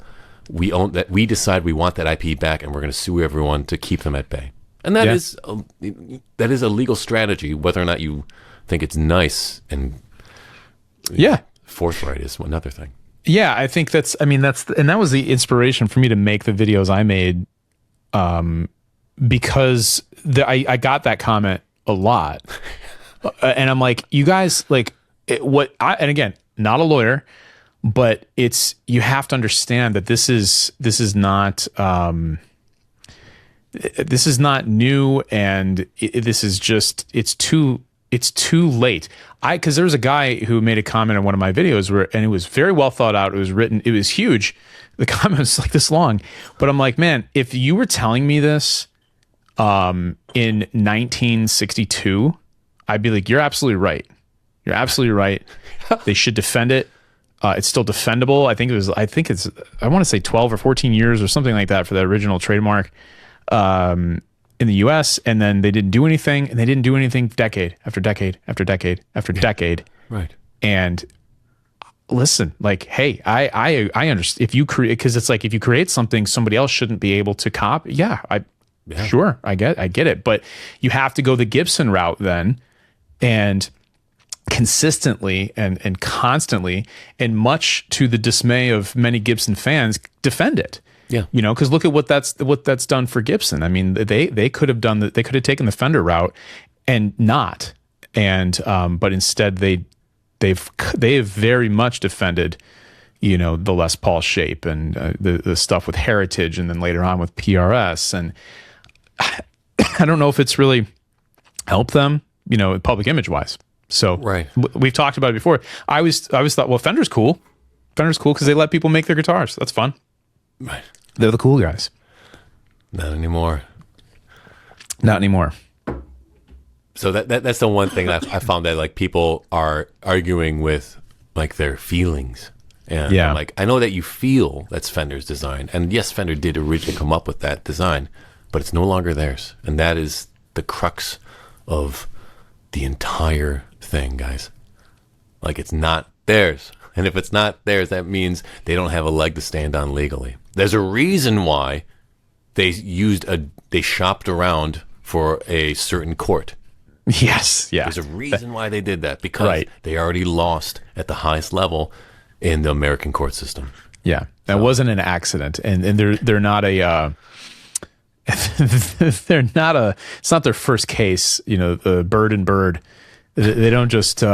we own that, we decide we want that IP back, and we're going to sue everyone to keep them at bay. And that is a legal strategy. Whether or not you think it's nice and forthright is another thing. Yeah, I think and that was the inspiration for me to make the videos I made, because I got that comment a lot. And I'm like, you guys, like, and again, not a lawyer, but you have to understand that this is not new, and this is just, it's too late. Because there was a guy who made a comment on one of my videos and it was very well thought out. It was written, it was huge. The comment was like this long, but I'm like, man, if you were telling me this in 1962, I'd be like, you're absolutely right. You're absolutely right. They should defend it. It's still defendable. I want to say 12 or 14 years or something like that for the original trademark in the US. And then they didn't do anything, and they didn't do anything decade after decade after decade after decade. Right. And listen, like, hey, I understand if you create, because it's like, if you create something somebody else shouldn't be able to copy. Sure, I get it. But you have to go the Gibson route then, and consistently and constantly, and much to the dismay of many Gibson fans, defend it. Yeah, because look at what that's done for Gibson. I mean, they could have done that. They could have taken the Fender route and not, but instead they've very much defended the Les Paul shape and the stuff with Heritage, and then later on with PRS. And I don't know if it's really helped them, public image wise. So Right. We've talked about it before. I always thought, well, Fender's cool. Fender's cool because they let people make their guitars. That's fun. Right. They're the cool guys. Not anymore. Not anymore. So that's the one thing that I found, that like people are arguing with like their feelings. And Yeah. I'm like, I know that you feel that's Fender's design. And yes, Fender did originally come up with that design, but it's no longer theirs. And that is the crux of the entire thing, guys. Like, it's not theirs. And if it's not theirs, that means they don't have a leg to stand on legally. There's a reason why they shopped around for a certain court. Yes. Yeah. There's a reason why they did that, because Right. they already lost at the highest level in the American court system. Yeah. That wasn't an accident. And they're not a it's not their first case, Bird and Bird. They don't just you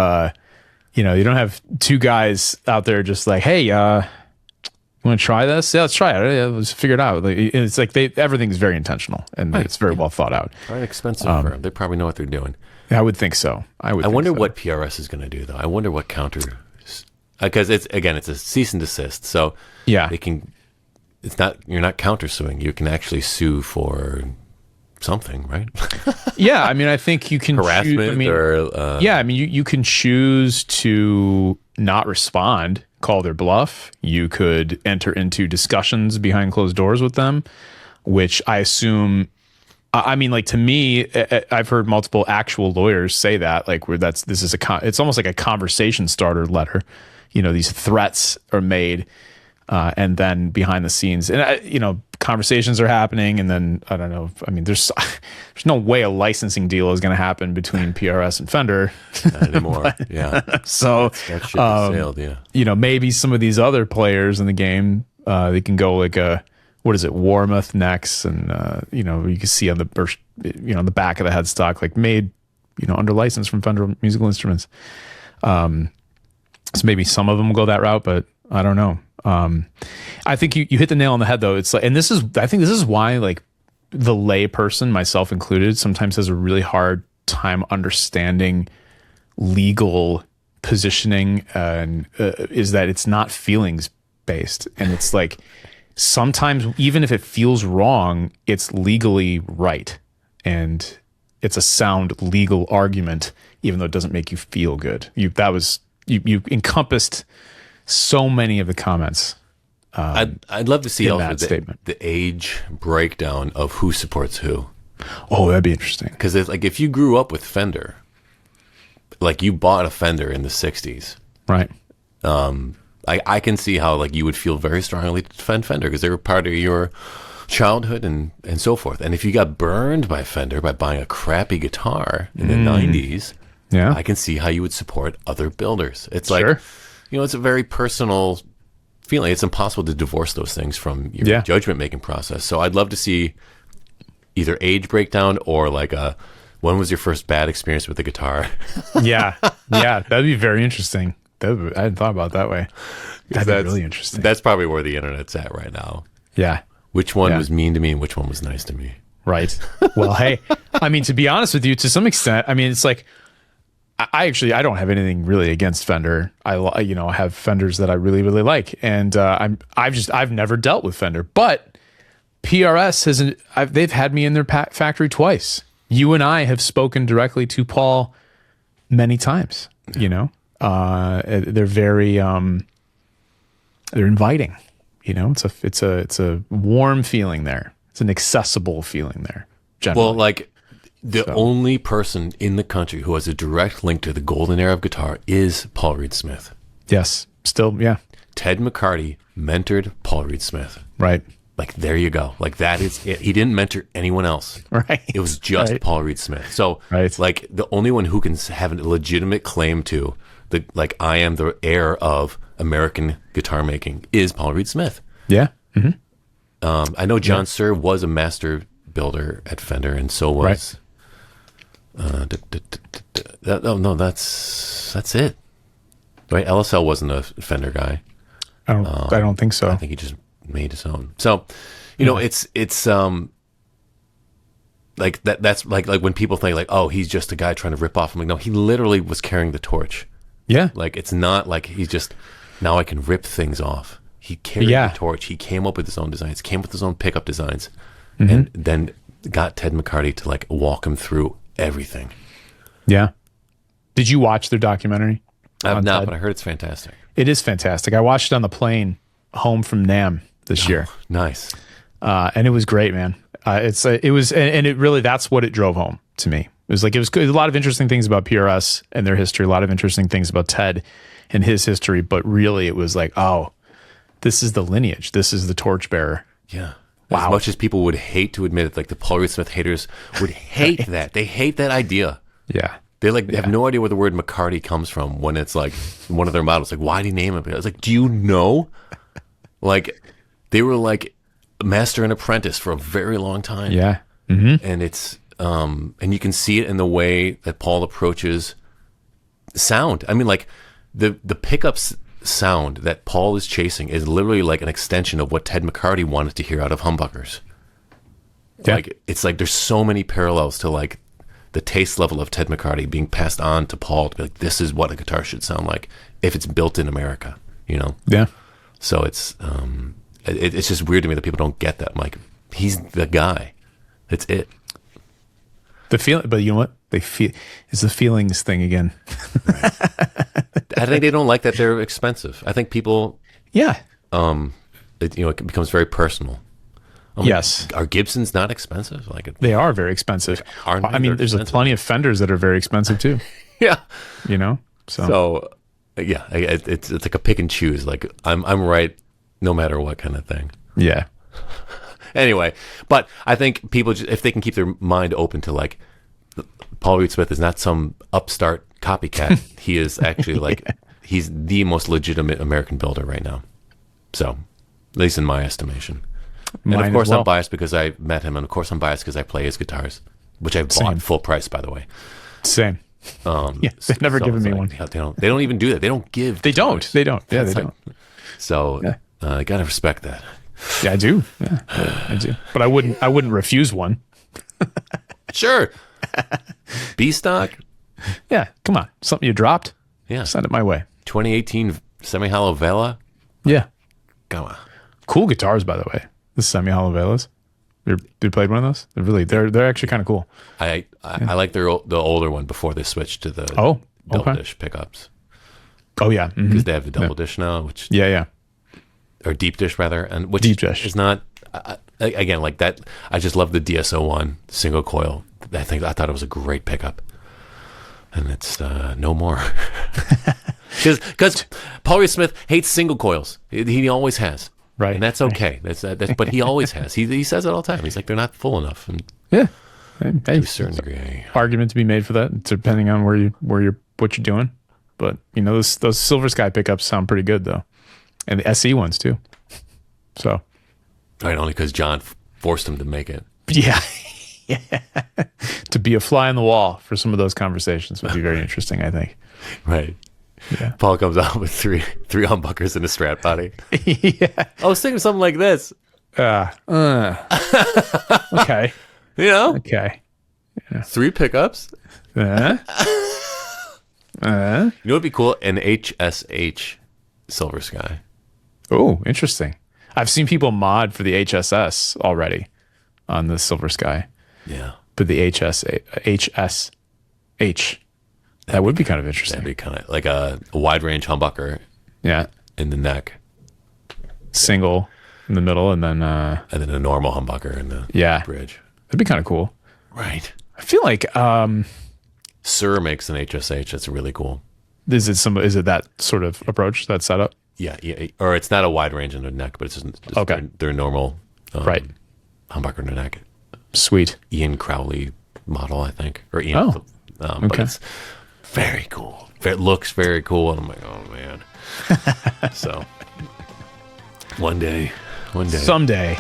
don't have two guys out there just like, hey, you want to try this? Yeah, let's try it. Yeah, let's figure it out. It's like everything's very intentional, and it's very well thought out. Probably an expensive firm. They probably know what they're doing. I would think so. I wonder what PRS is going to do, though. I wonder what counter, because it's a cease and desist. So Yeah. they can. It's not, you're not countersuing. You can actually sue for something, right? Yeah, I mean, I think you can Harassment you can choose to not respond, call their bluff. You could enter into discussions behind closed doors with them, which I assume. I mean, like, to me, I've heard multiple actual lawyers say that, like, it's almost like a conversation starter letter. These threats are made, and then behind the scenes, and conversations are happening, and then I don't know. I mean, there's no way a licensing deal is going to happen between PRS and Fender not anymore. Yeah, so that ship has sailed. Yeah, maybe some of these other players in the game, they can go like what is it, Warmoth necks, and you can see on the back of the headstock, like, made under license from Fender Musical Instruments. So maybe some of them will go that route, but I don't know. I think you hit the nail on the head, though. It's like, and I think this is why, like, the lay person, myself included, sometimes has a really hard time understanding legal positioning, and is that it's not feelings based, and it's like, sometimes even if it feels wrong, it's legally right, and it's a sound legal argument, even though it doesn't make you feel good. You encompassed so many of the comments. I'd love to see in also that statement. the age breakdown of who supports who. Oh, that'd be interesting. Because like, if you grew up with Fender, like, you bought a Fender in the 60s, Right. I can see how, like, you would feel very strongly to defend Fender because they were part of your childhood and so forth. And if you got burned by Fender by buying a crappy guitar in the 90s, Yeah. I can see how you would support other builders. It's Sure. like, it's a very personal feeling. It's impossible to divorce those things from your judgment making process. So I'd love to see either age breakdown or like when was your first bad experience with the guitar? Yeah. That'd be very interesting. I hadn't thought about it that way. That'd be really interesting. That's probably where the internet's at right now. Yeah. Which one was mean to me and which one was nice to me? Right. Well, hey, I mean, to be honest with you, to some extent, I mean, it's like, I don't have anything really against Fender. I have Fenders that I really, really like, and I've never dealt with Fender, but PRS they've had me in their factory twice. You and I have spoken directly to Paul many times. They're very they're inviting. It's a warm feeling there. It's an accessible feeling there. Generally. Well, like, the only person in the country who has a direct link to the golden era of guitar is Paul Reed Smith. Yes. Still, yeah. Ted McCarty mentored Paul Reed Smith. Right. Like, there you go. Like, that is it. He didn't mentor anyone else. Right. It was just Paul Reed Smith. So, like, the only one who can have a legitimate claim to I am the heir of American guitar making is Paul Reed Smith. Yeah. Mm-hmm. I know John Suhr was a master builder at Fender, and so was. No, that's it. Right? LSL wasn't a Fender guy. I don't think so. I think he just made his own. So, you know, it's like that's like when people think like, oh, he's just a guy trying to rip off. I'm like, no, he literally was carrying the torch. Yeah. Like, it's not like he's just, now I can rip things off. He carried the torch. He came up with his own designs, came with his own pickup designs, and then got Ted McCarty to like walk him through everything. Yeah. Did you watch their documentary? I have not, but I heard it's fantastic. It is fantastic. I watched it on the plane home from NAMM this year. Nice. And it was great, man. It was, and it really, that's what it drove home to me. It was good. A lot of interesting things about PRS and their history, a lot of interesting things about Ted and his history, but really it was like, oh, this is the lineage. This is the torchbearer. Yeah. Wow. As much as people would hate to admit it, like the Paul Reed Smith haters would hate that. They hate that idea. Yeah. They have no idea where the word McCarty comes from when it's like one of their models. Like, why did he name it? I was like, do you know? Like, they were like master and apprentice for a very long time. Yeah. And it's, and you can see it in the way that Paul approaches sound. I mean, like the pickups sound that Paul is chasing is literally like an extension of what Ted McCarty wanted to hear out of humbuckers. Yeah. Like, it's like there's so many parallels to like the taste level of Ted McCarty being passed on to Paul to be like, this is what a guitar should sound like if it's built in America, you know? Yeah. So it's it's just weird to me that people don't get that. I'm like, he's the guy. That's it. The feeling, but you know what? They feel it's the feelings thing again. I think they don't like that they're expensive. I think people, Yeah. it becomes very personal. Yes. Are Gibsons not expensive? Like, They are very expensive. Aren't they? I mean, They're there's expensive. plenty of Fenders that are very expensive too, yeah. you know? So, yeah, it's like a pick and choose. Like, I'm right no matter what kind of thing. yeah. Anyway, but I think people, if they can keep their mind open to like, Paul Reed Smith is not some upstart copycat. He is actually like, he's the most legitimate American builder right now. So, at least in my estimation. And Mine of as course, well. I'm biased because I met him, and of course, I'm biased because I play his guitars, which I Same. bought full price, by the way. Same. Yeah, they've never given it's me like, one. yeah, they don't even do that. They don't give. They don't. guitars. They don't. Yeah, It's they like- don't. So Yeah. I gotta respect that. Yeah, I do. Yeah, I do. But I wouldn't refuse one. Sure. B stock. Yeah, come on. Something you dropped? Yeah. Send it my way. 2018 semi-hollow Vela. Yeah. Come on. Cool guitars, by the way. The semi-hollow Velas. You played one of those? They're actually kind of cool. I like the older one before they switched to the Oh, double okay. dish pickups Oh yeah. Mhm. because they have the double dish now, which Yeah. or deep dish rather, and which Deep dish. is not again like that. I just love the DSO one single coil. I thought it was a great pickup, and it's no more because Paul Reed Smith hates single coils. He always has, Right. And that's okay. That's but he always has. He says it all the time. He's like they're not full enough, and Yeah. to Hey, a certain degree. argument to be made for that, depending on what you're doing. But you know, those Silver Sky pickups sound pretty good though, and the SE ones too. So Right, only because John forced him to make it. yeah, to be a fly on the wall for some of those conversations would be very interesting. I think. Right. Yeah. Paul comes out with three humbuckers in a Strat body. Yeah. I was thinking something like this. Okay. You know, Okay. 3 pickups. Uh, You know what'd be cool? An HSH Silver Sky. oh, interesting. I've seen people mod for the HSS already on the Silver Sky, Yeah. but the HSH. That would be kind of interesting. That'd be kind of like a wide range humbucker Yeah. in the neck, Single in the middle, and then and then a normal humbucker in the yeah, bridge. that'd be kind of cool. Right. I feel like Sir makes an HSH. That's really cool. is it that sort of approach, that setup? Yeah. Or it's not a wide range in the neck, but it's just Okay. their normal Right. humbucker in the neck. Sweet. Ian Crowley model, I think, or Ian. Oh, But okay. it's very cool. It looks very cool, and I'm like, oh man. So one day, Someday.